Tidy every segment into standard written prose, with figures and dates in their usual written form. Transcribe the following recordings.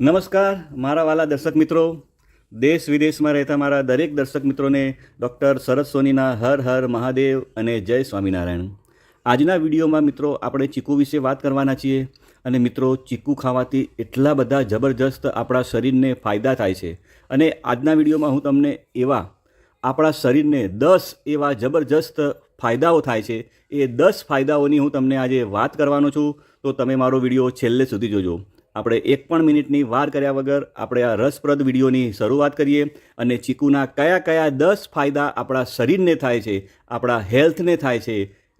નમસ્કાર મારા વાલા દર્શક મિત્રો, દેશ વિદેશમાં રહેતા મારા દરેક દર્શક મિત્રોને ડૉક્ટર શરદ સોનીના હર હર મહાદેવ અને જય સ્વામિનારાયણ. આજના વિડીયોમાં મિત્રો આપણે ચીકુ વિશે વાત કરવાના છીએ. અને મિત્રો, ચીકુ ખાવાથી એટલા બધા જબરજસ્ત આપણા શરીરને ફાયદા થાય છે. અને આજના વિડીયોમાં હું તમને એવા આપણા શરીરને 10 એવા જબરજસ્ત ફાયદાઓ થાય છે, એ 10 ફાયદાઓની હું તમને આજે વાત કરવાનો છું. તો તમે મારો વિડીયો છેલ્લે સુધી જોજો. આપણે 1 પણ મિનિટની વાર કર્યા વગર આપણે આ રસપ્રદ વિડીયોની શરૂઆત કરીએ. અને ચીકુના કયા કયા 10 ફાયદા આપણા શરીરને થાય છે, આપણા હેલ્થને થાય છે,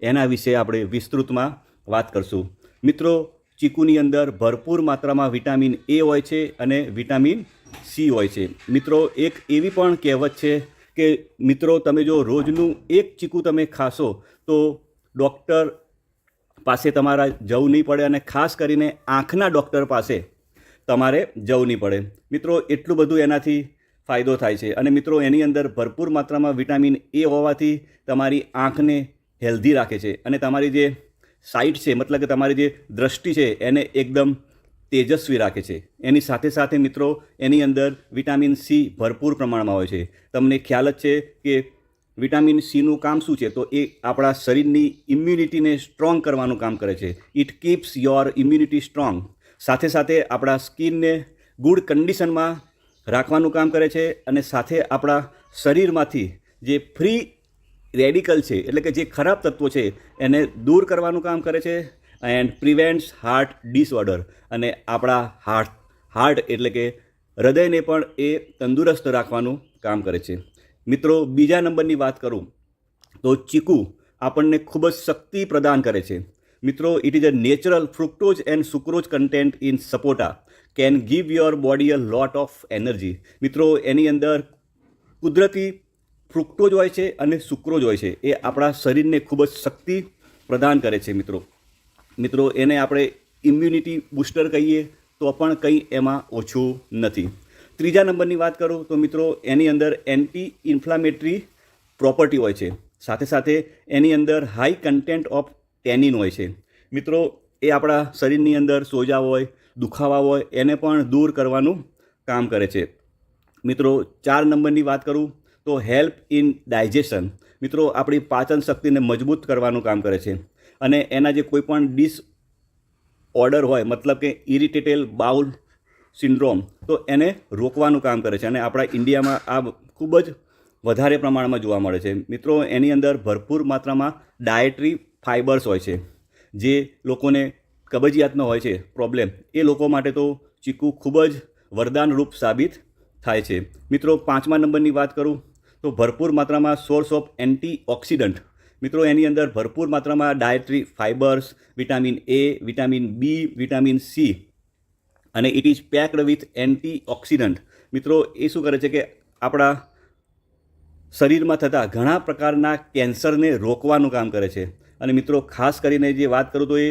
એના વિશે આપણે વિસ્તૃતમાં વાત કરશું. મિત્રો, ચીકુની અંદર ભરપૂર માત્રામાં વિટામિન એ હોય છે અને વિટામિન સી હોય છે. મિત્રો, એક એવી પણ કહેવત છે કે મિત્રો, તમે જો રોજનું એક ચીકુ તમે ખાશો તો ડૉક્ટર પાસે તમારા જવું નહીં પડે, અને ખાસ કરીને આંખના ડૉક્ટર પાસે તમારે જવું નહીં પડે. મિત્રો, એટલું બધું એનાથી ફાયદો થાય છે. અને મિત્રો, એની અંદર ભરપૂર માત્રામાં વિટામિન એ હોવાથી તમારી આંખને હેલ્ધી રાખે છે અને તમારી જે સાઇટ છે, મતલબ કે તમારી જે દૃષ્ટિ છે એને એકદમ તેજસ્વી રાખે છે. એની સાથે સાથે મિત્રો, એની અંદર વિટામિન સી ભરપૂર પ્રમાણમાં હોય છે. તમને ખ્યાલ જ છે કે વિટામિન સીનું કામ શું છે? તો એ આપણા શરીરની ઇમ્યુનિટીને સ્ટ્રોંગ કરવાનું કામ કરે છે. It keeps your immunity strong. સાથે સાથે આપણા સ્કિનને ગુડ કન્ડિશનમાં રાખવાનું કામ કરે છે. અને સાથે આપણા શરીરમાંથી જે ફ્રી રેડિકલ છે, એટલે કે જે ખરાબ તત્વો છે, એને દૂર કરવાનું કામ કરે છે. And prevents heart disorder. અને આપણા હાર્ટ એટલે કે હૃદયને પણ એ તંદુરસ્ત રાખવાનું કામ કરે છે. મિત્રો, બીજા નંબરની વાત કરું તો ચીકુ આપણને ખૂબ જ શક્તિ પ્રદાન કરે છે. મિત્રો, it is a natural fructose and sucrose content in sapota can give your body a lot of energy. મિત્રો, એની અંદર કુદરતી ફ્રુક્ટોઝ હોય છે અને સુક્રોઝ હોય છે. એ આપણા શરીરને ખૂબ જ શક્તિ પ્રદાન કરે છે. મિત્રો, એને આપણે ઇમ્યુનિટી બૂસ્ટર કહીએ તો પણ કંઈ એમાં ઓછું નથી. ત્રીજા નંબરની વાત કરું તો મિત્રો, એની અંદર એન્ટી ઇન્ફ્લામેટરી પ્રોપર્ટી હોય છે. સાથે સાથે એની અંદર હાઈ કન્ટેન્ટ ઓફ ટેનિન હોય છે. મિત્રો, એ આપણા શરીરની અંદર સોજા હોય, દુખાવા હોય, એને પણ દૂર કરવાનું કામ કરે છે. મિત્રો, 4 નંબરની વાત કરું તો હેલ્પ ઇન ડાયજેશન. મિત્રો, આપણી પાચન શક્તિને મજબૂત કરવાનું કામ કરે છે. અને એના જે કોઈ પણ ડિસઓર્ડર હોય, મતલબ કે ઇરિટેટેડ બાઉલ સિન્ડ્રોમ, તો એને રોકવાનું કામ કરે છે. અને આપણા ઇન્ડિયામાં આ ખૂબ જ વધારે પ્રમાણમાં જોવા મળે છે. મિત્રો, એની અંદર ભરપૂર માત્રામાં ડાયટરી ફાઇબર્સ હોય છે. જે લોકોને કબજિયાતનો હોય છે પ્રોબ્લેમ, એ લોકો માટે તો ચીકુ ખૂબ જ વરદાનરૂપ સાબિત થાય છે. મિત્રો, 5મા નંબરની વાત કરું તો ભરપૂર માત્રામાં સોર્સ ઓફ એન્ટીઓક્સિડન્ટ. મિત્રો, એની અંદર ભરપૂર માત્રામાં dietary fibres, vitamin A, vitamin B, vitamin C, અને it is packed with antioxidant. મિત્રો, એ શું કરે છે કે આપણા શરીરમાં થતા ઘણા પ્રકારના કેન્સરને રોકવાનું કામ કરે છે. અને મિત્રો, ખાસ કરીને જે વાત કરું તો એ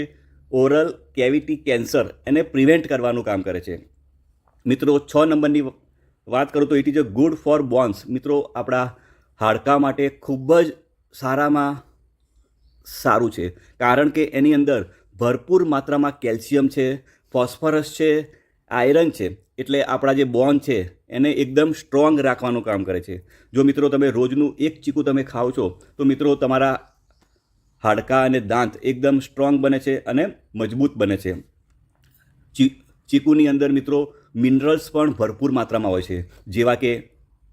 ઓરલ કેવિટી કેન્સર એને પ્રિવેન્ટ કરવાનું કામ કરે છે. મિત્રો, 6 નંબરની વાત કરું તો it is a good for bones. મિત્રો, આપણા હાડકાં માટે ખૂબ જ સારામાં સારું છે. કારણ કે એની અંદર ભરપૂર માત્રામાં કેલ્શિયમ છે, ફોસ્ફરસ છે, આયરન છે. એટલે આપણા જે બોન છે એને એકદમ સ્ટ્રોંગ રાખવાનું કામ કરે છે. જો મિત્રો, તમે રોજનું એક ચીકુ તમે ખાઓ છો તો મિત્રો, તમારા હાડકાં અને દાંત એકદમ સ્ટ્રોંગ બને છે અને મજબૂત બને છે. ચીકુની અંદર મિત્રો મિનરલ્સ પણ ભરપૂર માત્રામાં હોય છે, જેવા કે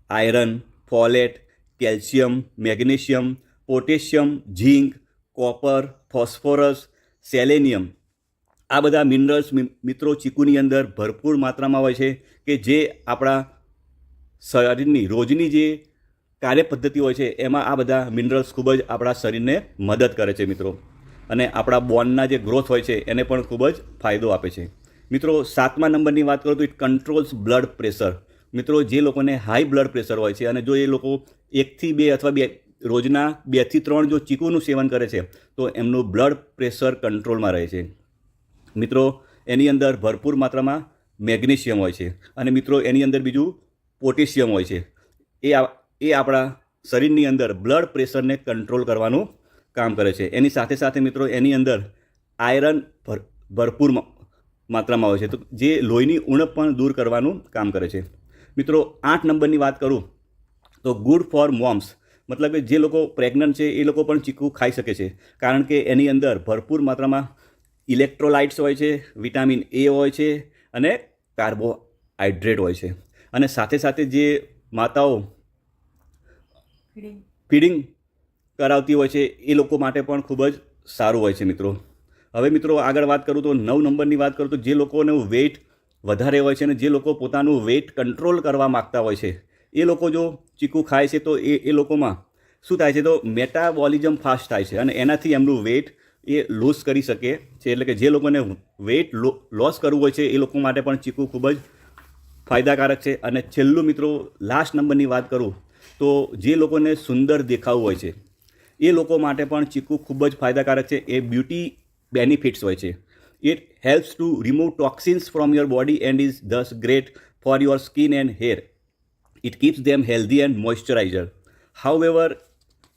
iron, folate, calcium, magnesium, potassium, zinc, copper, phosphorus, selenium. આ બધા મિનરલ્સ મિત્રો ચીકુની અંદર ભરપૂર માત્રામાં હોય છે, કે જે આપણા શરીરની રોજની જે કાર્યપદ્ધતિ હોય છે એમાં આ બધા મિનરલ્સ ખૂબ જ આપણા શરીરને મદદ કરે છે મિત્રો. અને આપણા બોનના જે ગ્રોથ હોય છે એને પણ ખૂબ જ ફાયદો આપે છે. મિત્રો, 7મા નંબરની વાત કરું તો ઇટ કંટ્રોલ્સ બ્લડ પ્રેશર. મિત્રો, જે લોકોને હાઈ બ્લડ પ્રેશર હોય છે અને જો એ લોકો 1 થી 2 અથવા રોજના 2 થી 3 જો ચીકુનું સેવન કરે છે તો એમનું બ્લડ પ્રેશર કંટ્રોલમાં રહે છે. મિત્રો, એની અંદર ભરપૂર માત્રામાં મેગ્નેશિયમ હોય છે. અને મિત્રો, એની અંદર બીજું પોટેશિયમ હોય છે. એ આપણા શરીરની અંદર બ્લડ પ્રેશરને કંટ્રોલ કરવાનું કામ કરે છે. એની સાથે સાથે મિત્રો, એની અંદર આયરન ભરપૂર માત્રામાં હોય છે, તો જે લોહીની ઉણપ પણ દૂર કરવાનું કામ કરે છે. મિત્રો 8 નંબરની વાત કરું તો ગુડ ફોર મોમ્સ, મતલબ કે જે લોકો પ્રેગ્નન્ટ છે એ લોકો પણ ચીકુ ખાઈ શકે છે, કારણ કે એની અંદર ભરપૂર માત્રામાં ઇલેક્ટ્રોલાઇટ્સ હોય છે, વિટામિન એ હોય છે અને કાર્બોહાઈડ્રેટ હોય છે. અને સાથે સાથે જે માતાઓ ફીડિંગ કરાવતી હોય છે એ લોકો માટે પણ ખૂબ જ સારું હોય છે મિત્રો. હવે મિત્રો આગળ વાત કરું તો 9 નંબરની વાત કરું તો જે લોકોનું વેઇટ વધારે હોય છે અને જે લોકો પોતાનું વેઇટ કંટ્રોલ કરવા માગતા હોય છે એ લોકો જો ચીકુ ખાય છે તો એ લોકોમાં શું થાય છે, તો મેટાબોલિઝમ ફાસ્ટ થાય છે અને એનાથી એમનું વેઇટ એ લૂઝ કરી શકે છે. એટલે કે જે લોકોને વેઇટ લોસ કરવું હોય છે એ લોકો માટે પણ ચીકુ ખૂબ જ ફાયદાકારક છે. અને છેલ્લું મિત્રો લાસ્ટ નંબરની વાત કરું તો જે લોકોને સુંદર દેખાવું હોય છે એ લોકો માટે પણ ચીકુ ખૂબ જ ફાયદાકારક છે. એ બ્યુટી બેનિફિટ્સ હોય છે. It helps to remove toxins from your body and is thus great for your skin and hair. It keeps them healthy and moisturizer. However,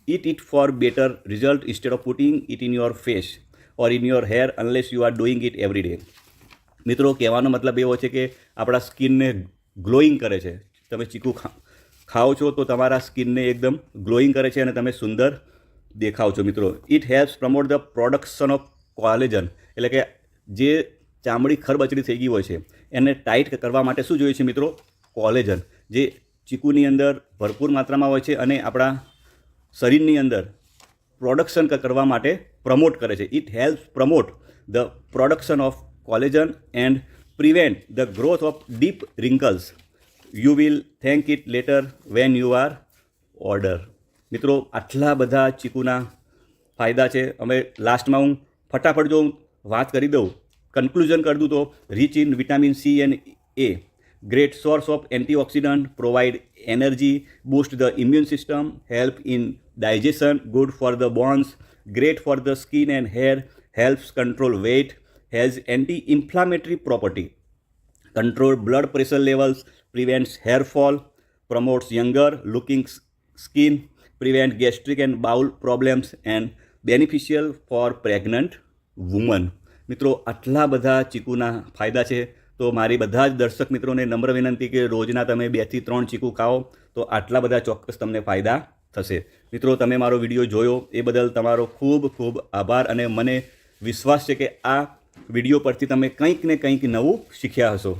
eat it for better result instead of putting it in your face or in your hair unless you are doing it every day. મિત્રો કહેવાનો મતલબ એવો છે કે આપણા સ્કિનને glowing કરે છે. તમે ચીકુ ખાઓ છો તો તમારા સ્કિનને એકદમ ગ્લોઈંગ કરે છે અને તમે સુંદર દેખાવ છો મિત્રો. It helps promote the production of collagen, એટલે કે જે ચામડી ખરબચડી થઈ ગઈ હોય છે એને ટાઈટ કરવા માટે શું જોઈએ છે મિત્રો, કોલેજન, જે ચીકુની અંદર ભરપૂર માત્રામાં હોય છે અને આપણા શરીરની અંદર પ્રોડક્શન કરવા માટે પ્રમોટ કરે છે. It helps promote the production of collagen and prevent the growth of deep wrinkles. You will thank it letter when you are older. મિત્રો આટલા બધા ચીકુના ફાયદા છે. હવે લાસ્ટમાં હું ફટાફટ જો વાત કરી દઉં, કન્ક્લુઝન કરી દઉં તો rich in vitamin C and A, great source of antioxidant, provide energy, boost the immune system, help in digestion, good for the bones, great for the skin and hair, helps control weight, has anti inflammatory property, control blood pressure levels, prevents hair fall, promotes younger looking skin, prevent gastric and bowel problems and beneficial for pregnant woman. મિત્રો આટલા બધા ચીકુના ફાયદા છે, તો મારી બધા જ દર્શક મિત્રોને નમ્ર વિનંતી કે રોજના તમે 2 થી 3 ચીકુ ખાઓ તો આટલા બધા ચોક્કસ તમને ફાયદા થશે. મિત્રો તમે મારો વિડીયો જોયો એ બદલ તમારો ખૂબ ખૂબ આભાર અને મને વિશ્વાસ છે કે આ વિડીયો પરથી તમે કંઈક ને કંઈક નવું શીખ્યા હશો.